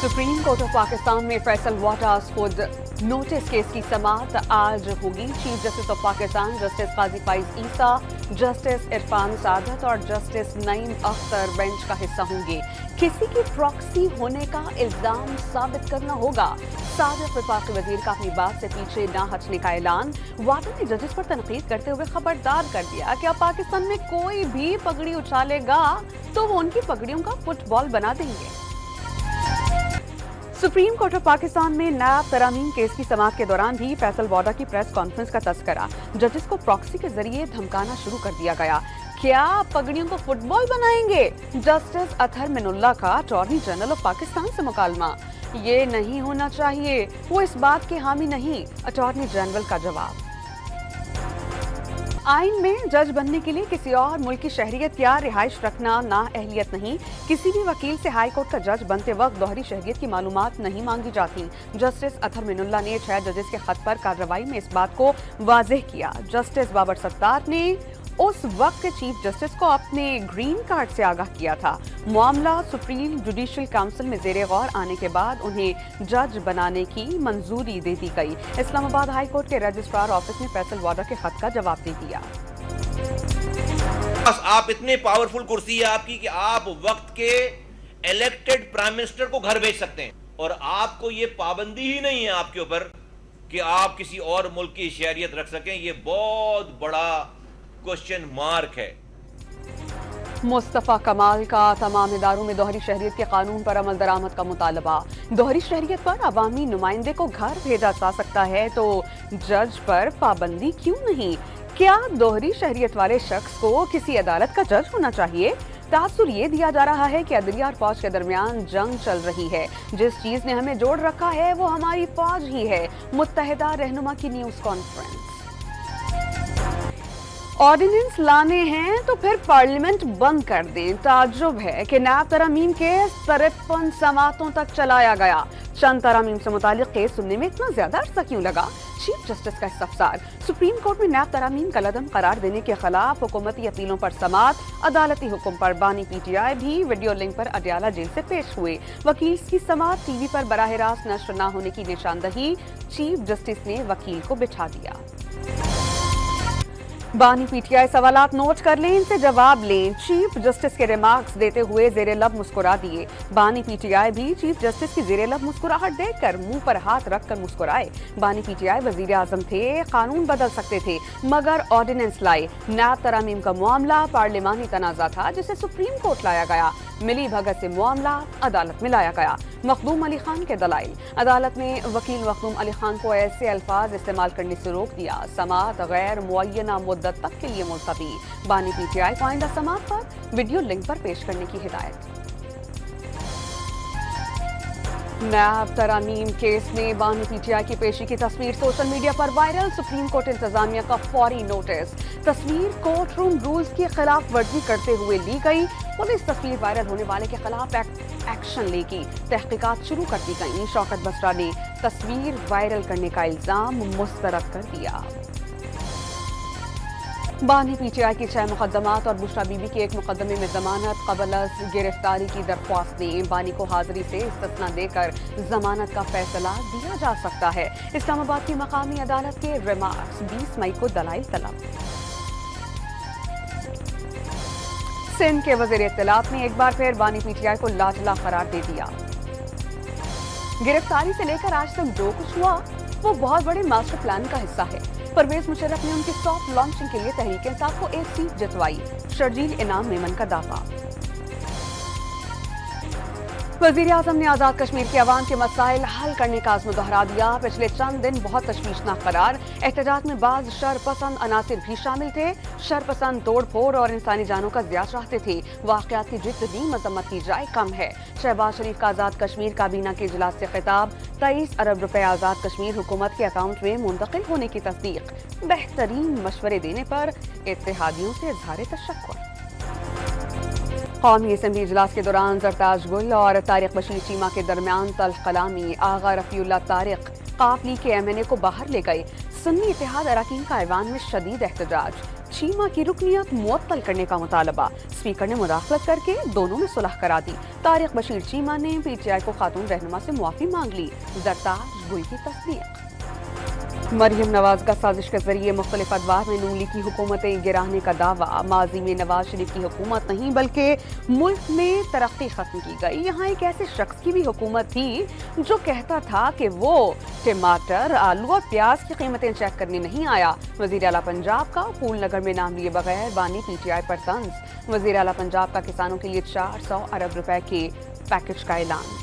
Supreme court of Pakistan में Faisal Waters खुद notice case की समाअत आज होगी। Chief justice of Pakistan justice Qazi Faez Isa, justice Irfan Saadat और जस्टिस नईम अख्तर बेंच का हिस्सा होंगे। किसी की प्रॉक्सी होने का इल्जाम साबित करना होगा। साबिक वफाकी वजीर का अपनी बात से पीछे न हटने का ऐलान। वाटर ने जजेस पर तनकीद करते हुए खबरदार कर दिया कि अब पाकिस्तान में कोई भी पगड़ी उछालेगा तो वो उनकी पगड़ियों का फुटबॉल बना देंगे। सुप्रीम कोर्ट ऑफ पाकिस्तान में नैब तरामीम केस की समाअत के दौरान भी फैसल वाडा की प्रेस कॉन्फ्रेंस का तस्करा। जजेस को प्रॉक्सी के जरिए धमकाना शुरू कर दिया गया। क्या पगड़ियों को फुटबॉल बनाएंगे? जस्टिस अतहर मिनुल्लाह का अटॉर्नी जनरल ऑफ पाकिस्तान से मुकालमा। ये नहीं होना चाहिए, वो इस बात के हामी नहीं। अटॉर्नी जनरल का जवाब। आइन में जज बनने के लिए किसी और मुल्क की शहरियत या रिहाइश रखना ना अहलियत नहीं। किसी भी वकील से हाई कोर्ट का जज बनते वक्त दोहरी शहरियत की मालूमात नहीं मांगी जाती। जस्टिस अतहर मिनुल्लाह ने 6 जजेस के खत पर कार्रवाई में इस बात को वाज़ेह किया। जस्टिस बाबर सत्तार ने उस वक्त के चीफ जस्टिस को अपने ग्रीन कार्ड से आगाह किया था। मामला सुप्रीम जुडिशियल काउंसिल में जेरे गौर आने के बाद उन्हें जज बनाने की मंजूरी दे दी गई। इस्लामाबाद हाई कोर्ट के रजिस्ट्रार ऑफिस ने फैसल वाडा के खत का जवाब दे दिया। आप इतने पावरफुल कुर्सी है आपकी कि आप वक्त के इलेक्टेड प्राइम मिनिस्टर को घर भेज सकते हैं, और आपको ये पाबंदी ही नहीं है आपके ऊपर कि आप किसी और मुल्क की शहरियत रख सकें। ये बहुत बड़ा क्वेश्चन मार्क है। मुस्तफा कमाल का तमाम इदारों में दोहरी शहरियत के कानून पर अमल दरामद का मुतालबा। दोहरी शहरियत पर अवामी नुमाइंदे को घर भेजा जा सकता है तो जज पर पाबंदी क्यों नहीं? क्या दोहरी शहरियत वाले शख्स को किसी अदालत का जज होना चाहिए? तासुर ये दिया जा रहा है कि अदलिया और फौज के दरमियान जंग चल रही है। जिस चीज ने हमें जोड़ रखा है वो हमारी फौज ही है। मुत्तहिदा रहनुमा की न्यूज कॉन्फ्रेंस। ऑर्डिनेंस लाने हैं तो फिर पार्लियामेंट बंद कर दें। ताज्जुब है कि नैब तरामीम केस 53 समातों तक चलाया गया। चंद तरामीम से मुतालिक केस सुनने में इतना ज्यादा अरसा क्यों लगा? चीफ जस्टिस का इस्तफसार। सुप्रीम कोर्ट में नैब तरामीम का लदम करार देने के खिलाफ हुकूमती अपीलों पर समाअत। अदालती हुक्म पर बानी PTI भी वीडियो लिंक पर अडयाला जेल से पेश हुए। वकील की समाअत टीवी पर बराह रास्त नश्र न होने की निशानदही। चीफ जस्टिस ने वकील को बिठा दिया। बानी PTI सवालात नोट कर लें, इनसे जवाब लें। चीफ जस्टिस के रिमार्क्स देते हुए जेरे लब मुस्कुरा दिए। बानी PTI भी चीफ जस्टिस की जेरे लब मुस्कुराहट देखकर मुंह पर हाथ रखकर मुस्कुराए। बानी PTI वजीर आजम थे, कानून बदल सकते थे मगर ऑर्डिनेंस लाए। नैब तरामीम का मामला पार्लिमानी तनाज़ा था जिसे सुप्रीम कोर्ट लाया गया। मिली भगत से मामला अदालत में लाया गया। मखदूम अली खान के दलाइल। अदालत ने वकील मखदूम अली खान को ऐसे अल्फाज इस्तेमाल करने से रोक दिया। समाअत गैर मुअय्यना मुद्दत तक के लिए मुलतवी। बानी PTI को आइंदा समाअत पर वीडियो लिंक पर पेश करने की हिदायत। नैब तरामीम केस में बानी PTI की पेशी की तस्वीर सोशल मीडिया पर वायरल। सुप्रीम कोर्ट इंतजामिया का फौरी नोटिस। तस्वीर कोर्ट रूम रूल्स की खिलाफ वर्जी करते हुए ली गई। पुलिस तस्वीर वायरल होने वाले के खिलाफ एक्शन लेगी। तहकीकात शुरू कर दी गई। शौकत बसरा ने तस्वीर वायरल करने का इल्जाम मुस्तरद कर दिया। बानी PTI की 6 मुकदमात और बुशरा बीबी के एक मुकदमे में जमानत कबल अज़ गिरफ्तारी की दरख्वास्त ने। बानी को हाजिरी से इस्तिस्ना देकर जमानत का फैसला दिया जा सकता है। इस्लामाबाद की मकामी अदालत के रिमार्क्स। 20 मई को दलाइल तलब। सिंध के वज़ीर इत्तलात ने एक बार फिर बानी PTI को लाजला करार दे दिया। गिरफ्तारी से लेकर आज तक जो कुछ हुआ वो बहुत बड़े मास्टर प्लान का हिस्सा है। परवेज मुशर्रफ ने उनकी सॉफ्ट लॉन्चिंग के लिए तहरीक इंसाफ को एक सीट जितवाई। शर्जील इनाम मेमन का दावा। वज़ीर आज़म ने आज़ाद कश्मीर के अवाम के मसाइल हल करने का आज़्म दोहरा दिया। पिछले चंद दिन बहुत तशवीशनाक करार। एहतजाज में बाज़ शरपसंद अनासिर भी शामिल थे। शरपसंद तोड़ फोड़ और इंसानी जानों का ज़िया चाहते थे। वाक़यात की जितनी मजम्मत की जाए कम है। शहबाज शरीफ का आज़ाद कश्मीर काबीना के इजलास से खिताब। 23 अरब रुपए आज़ाद कश्मीर हुकूमत के अकाउंट में मुंतकिल होने की तस्दीक। बेहतरीन मशवरे देने पर इत्तेहादियों से इज़हार तशक्कुर। कौमी असम्बली इजलास के दौरान जरताज गुल और तारिक बशीर चीमा के दरमियान तल्ख कलामी। आगा रफीउल्लाह तारिक काफली के MNA को बाहर ले गए। सुन्नी इत्तेहाद अरकान का ऐवान में शदीद एहतजाज। चीमा की रुकनियत मुअत्तल करने का मुतालबा, स्पीकर ने मुदाखलत करके दोनों में सुलह करा दी। तारिक बशीर चीमा ने PTI को खातून रहनुमा से मुआफी मांग ली, जरताज गुल की तस्दीक। मरियम नवाज का साजिश के जरिए मुख्तलिफ अदवार में नून लीग की हुकूमतें गिराने का दावा। माजी में नवाज शरीफ की हुकूमत नहीं बल्कि मुल्क में तरक्की खत्म की गई। यहाँ एक ऐसे शख्स की भी हुकूमत थी जो कहता था कि वो टमाटर, आलू और प्याज की कीमतें चेक करने नहीं आया। वजीर आला पंजाब का फूल नगर में नाम लिए बगैर बानी PTI पर तंज। वजीर आला पंजाब का किसानों के लिए 400 अरब रुपए के पैकेज का ऐलान।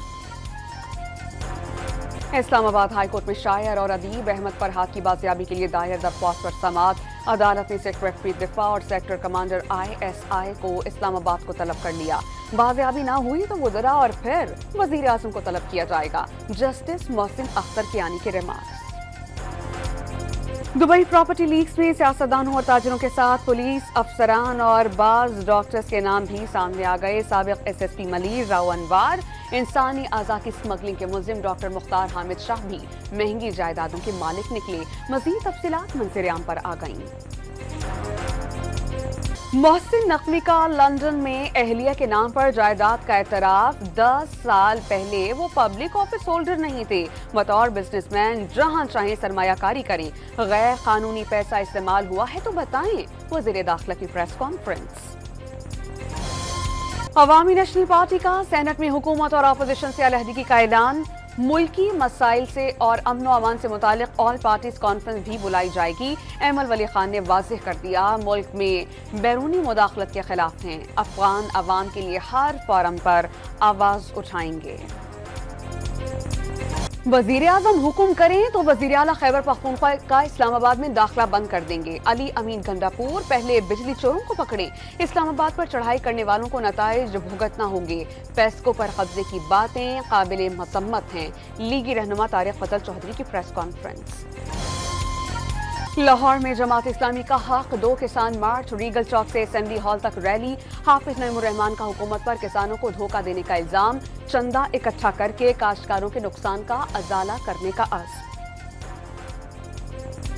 इस्लामाबाद हाई कोर्ट में शायर और अदीब अहमद फरहाद की बाजियाबी के लिए दायर दरख्वास्त पर समाअत। अदालत ने सेक्रेटरी दिफा और सेक्टर कमांडर ISI को इस्लामाबाद को तलब कर लिया। बाजियाबी ना हुई तो वज़रा और फिर वजीर आज़म को तलब किया जाएगा। जस्टिस मोहसिन अख्तर कियानी के रिमार्क्स। दुबई प्रॉपर्टी लीक्स में सियासतदानों और ताजिरों के साथ पुलिस अफसरान और बाज डॉक्टर्स के नाम भी सामने आ गए। साबिक SSP मलीर राव अनवार, इंसानी आज़ा की स्मगलिंग के मुलजिम डॉक्टर मुख्तार हामिद शाह भी महंगी जायदादों के मालिक निकले। मजीद तफसीलात मंजर-ए-आम पर आ गईं। मोहसिन नकवी का लंदन में अहलिया के नाम पर जायदाद का एतराफ। 10 साल पहले वो पब्लिक ऑफिस होल्डर नहीं थे। बतौर बिजनेसमैन जहां चाहे सरमायाकारी करें। गैर कानूनी पैसा इस्तेमाल हुआ है तो बताएं। वज़ीर दाखिला की प्रेस कॉन्फ्रेंस। अवामी नेशनल पार्टी का सेनेट में हुकूमत और अपोजिशन से अलहदगी का ऐलान। मुल्की मसाइल से और अमन व अमान से मुतालिक ऑल पार्टीज कॉन्फ्रेंस भी बुलाई जाएगी। एमल वली खान ने वाज़ेह कर दिया, मुल्क में बैरूनी मुदाखलत के खिलाफ हैं। अफगान अवाम के लिए हर फोरम पर आवाज उठाएंगे। वजीर आजम हुक्म करें तो वजीर आला खैबर पख्तूनख्वा का इस्लामाबाद में दाखिला बंद कर देंगे। अली अमीन गंडापुर पहले बिजली चोरों को पकड़े, इस्लामाबाद पर चढ़ाई करने वालों को नताइज भुगतना होंगे। पेस्को पर कब्जे की बातें काबिल मसम्मत हैं। लीगी रहनुमा तारिक फजल चौधरी की प्रेस कॉन्फ्रेंस। लाहौर में जमात इस्लामी का हक 2 किसान मार्च, रीगल चौक से असेंबली हॉल तक रैली। हाफिज नईमुर रहमान का हुकूमत पर किसानों को धोखा देने का इल्जाम। चंदा इकट्ठा करके काश्तकारों के नुकसान का अजाला करने का अज़्म।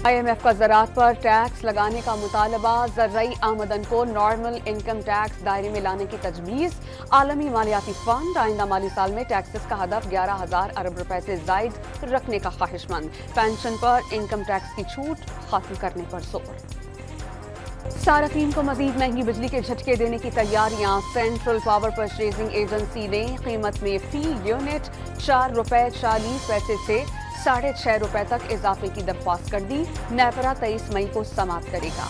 IMF का ज़राअत पर टैक्स लगाने का मुतालबा। ज़र्रई आमदन को नॉर्मल इनकम टैक्स दायरे में लाने की तजवीज़। आलमी मालियाती फंड आइंदा माली साल में टैक्सेस का हदफ 11,000 अरब रुपए से जायद रखने का ख्वाहिशमंद। पेंशन पर इनकम टैक्स की छूट खत्म करने पर जोर। सार्फिन को मजीद महंगी बिजली के झटके देने की तैयारियां। सेंट्रल पावर परचेजिंग एजेंसी ने कीमत में फी यूनिट 4 रुपए 40 पैसे से 6.5 रुपए तक इजाफे की दरख्वास्त कर दी। नेपरा 23 मई को समाप्त करेगा।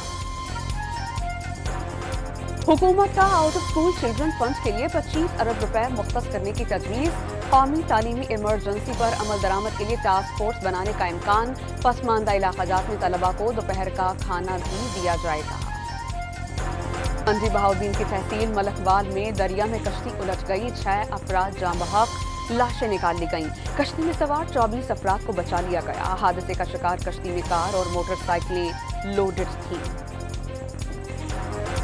हुकूमत का out of school children fund के लिए 25 अरब रुपए मुख्तस करने की तजवीज़। कौमी तालीमी इमरजेंसी पर अमल दरामद के लिए टास्क फोर्स बनाने का इम्कान। पसमानदा इलाकाजात में तलबा को दोपहर का खाना भी दिया जाएगा। मंडी बहाउद्दीन की तहसील मलकवाल में दरिया में कश्ती उलट गई, 6 अफराद जाँ बहक, लाशें निकाल ली गईं। कश्ती में सवार 24 अफराद को बचा लिया गया। हादसे का शिकार कश्ती में कार और मोटरसाइकिलें लोडेड थीं।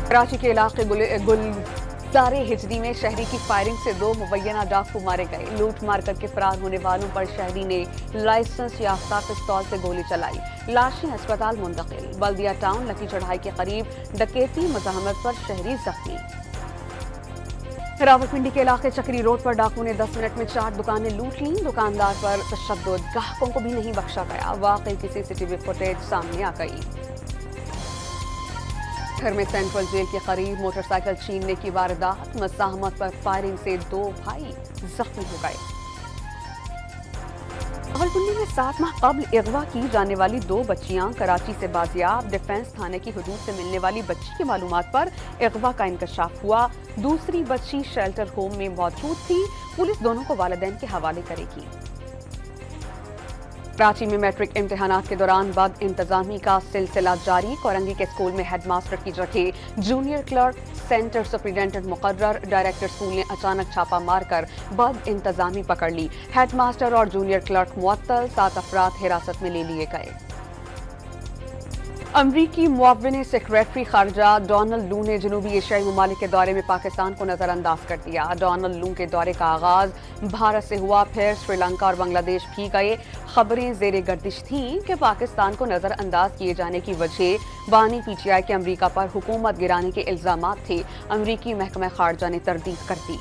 कराची के इलाके गुलजारे हिजरी में शहरी की फायरिंग से 2 मुबैना डाकू मारे गए। लूट मार करके फरार होने वालों पर शहरी ने लाइसेंस याफ्ता पिस्तौल से गोली चलाई। लाशें अस्पताल मुंतकिल। बल्दिया टाउन लकी चढ़ाई के करीब डकैती मज़ाहमत पर शहरी जख्मी। रावलपिंडी के इलाके चक्री रोड पर डाकू ने 10 मिनट में 4 दुकानें लूट लीं। दुकानदार पर तशद्दुद, ग्राहकों को भी नहीं बख्शा गया। वाकई की CCTV फुटेज सामने आ गई। घर में सेंट्रल जेल के करीब मोटरसाइकिल छीनने की वारदात। मज़ाहमत पर फायरिंग से 2 भाई जख्मी हो गए। रावलपिंडी में 7 माह कबल अगवा की जाने वाली 2 बच्चियां कराची से बाजियाब। डिफेंस थाने की हदूद से मिलने वाली बच्ची की मालूमात पर अगवा का इंकशाफ हुआ। दूसरी बच्ची शेल्टर होम में मौजूद थी। पुलिस दोनों को वालिदैन के हवाले करेगी। कराची में मैट्रिक इम्तिहानात के दौरान बद इंतजामी का सिलसिला जारी। कोरंगी के स्कूल में हेडमास्टर की जगह जूनियर क्लर्क, सेंटर सुपरिटेंडेंट मुकर्रर। डायरेक्टर स्कूल ने अचानक छापा मारकर बद इंतजामी पकड़ ली। हेडमास्टर और जूनियर क्लर्क मुअत्तल, 7 अफराद हिरासत में ले लिए गए। अमरीकी मुआविन सेक्रेटरी खारजा डोनाल्ड लू ने जनूबी एशियाई ममालिक के दौरे में पाकिस्तान को नजरअंदाज कर दिया। डोनाल्ड लू के दौरे का आगाज भारत से हुआ, फिर श्रीलंका और बांग्लादेश भी गए। खबरें जेर गर्दिश थीं कि पाकिस्तान को नजरअंदाज किए जाने की वजह बानी पीटीआई के अमरीका पर हुकूमत गिराने के इल्जामात थे। अमरीकी महकमा खारजा ने तरदीद कर दी।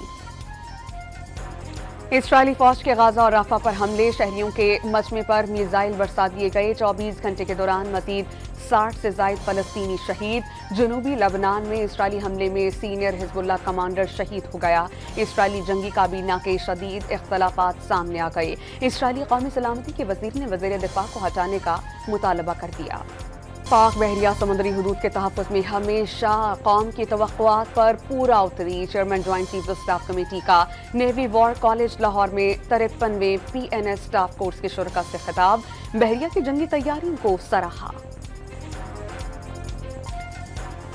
इसराइली फौज के गाजा और राफा पर हमले, शहरियों के मजमे पर मिसाइल बरसा दिए गए। 24 घंटे के दौरान मजीद 60 से ज्यादा फलस्तीनी शहीद। जनूबी लबनान में इसराइली हमले में सीनियर हिजबुल्लाह कमांडर शहीद हो गया। इसराइली जंगी काबीना के शदीद इख्तलाफात सामने आ गए। इसराइली कौमी सलामती के वजीर ने वजीर दिफा को हटाने का मुतालबा कर दिया। पाक बहरिया समुद्री हदूद के तहफ़्फ़ुज़ में हमेशा कौम की तवक्कुआत पर पूरा उतरी। Chairman joint chief of staff committee का नेवी वॉर कॉलेज लाहौर में 53वें PNS स्टाफ कोर्स के शुरका से खिताब। बहरिया की जंगी तैयारियों को सराहा।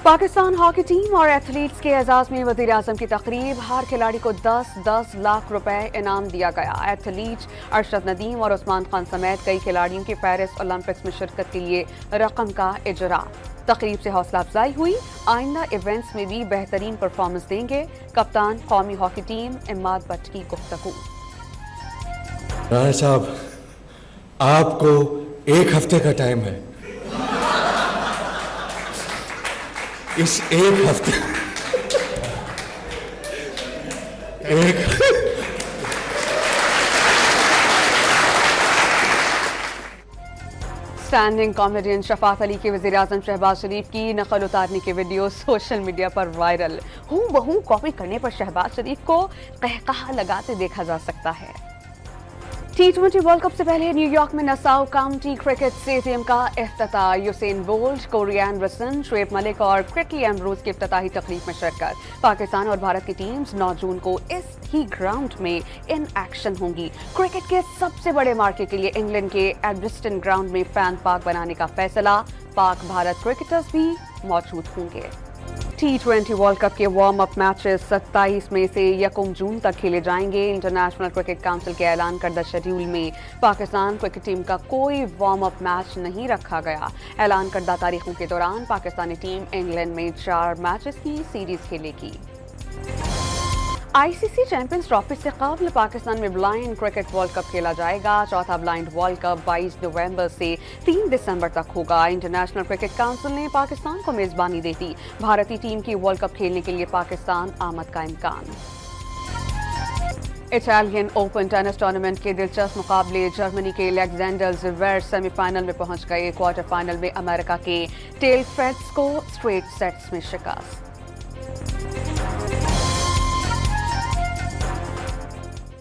पाकिस्तान हॉकी टीम और एथलीट्स के एजाज में वज़ीर आज़म की तकरीब। हर खिलाड़ी को 10-10 लाख रुपए इनाम दिया गया। एथलीट अरशद नदीम और उस्मान खान समेत कई खिलाड़ियों के पेरिस ओलंपिक्स में शिरकत के लिए रकम का इजरा। तकरीब से हौसला अफजाई हुई। आइंदा इवेंट्स में भी बेहतरीन परफॉर्मेंस देंगे। कप्तान कौमी हॉकी टीम इम्माद भट्ट की गुफ्तगू। राणा साहब, आपको 1 हफ्ते का टाइम है। इस 1 हफ्ते स्टैंडिंग कॉमेडियन शफात अली के वज़ीर आज़म शहबाज शरीफ की नकल उतारने के वीडियो सोशल मीडिया पर वायरल। हूबहू कॉपी करने पर शहबाज शरीफ को कहकहा लगाते देखा जा सकता है। T20 वर्ल्ड कप से पहले न्यूयॉर्क में नसाउ काउंटी क्रिकेट स्टेडियम का इफ्तिताह। Usain Bolt, Corey Anderson, Shoaib Malik और क्रिटली एम्ब्रोज की इफ्तिताही तकरीब में शिरकत। पाकिस्तान और भारत की टीम्स 9 जून को इस ही ग्राउंड में इन एक्शन होंगी। क्रिकेट के सबसे बड़े मार्के के लिए इंग्लैंड के एडमिस्टन ग्राउंड में फैन पार्क बनाने का फैसला। पाक भारत क्रिकेटर्स भी मौजूद होंगे। T20 वर्ल्ड कप के वार्म अप मैचेस 27 मई से 1 जून तक खेले जाएंगे। इंटरनेशनल क्रिकेट काउंसिल के ऐलान करदा शेड्यूल में पाकिस्तान क्रिकेट टीम का कोई वार्म अप मैच नहीं रखा गया। ऐलान करदा तारीखों के दौरान पाकिस्तानी टीम इंग्लैंड में 4 मैचेस की सीरीज खेलेगी। ICC चैंपियंस ट्रॉफी से कबल पाकिस्तान में ब्लाइंड क्रिकेट वर्ल्ड कप खेला जाएगा। चौथा ब्लाइंड वर्ल्ड कप 22 नवंबर से 3 दिसंबर तक होगा। इंटरनेशनल क्रिकेट काउंसिल ने पाकिस्तान को मेजबानी दी थी। भारतीय टीम की वर्ल्ड कप खेलने के लिए पाकिस्तान आमद का इम्कान। इटालियन ओपन टेनिस टूर्नामेंट के दिलचस्प मुकाबले। जर्मनी के अलेक्जेंडर ज़वेरेव सेमीफाइनल में पहुंच गए। क्वार्टर फाइनल में अमेरिका के टेल फ्रेट्स को स्ट्रेट सेट्स में शिकस्त।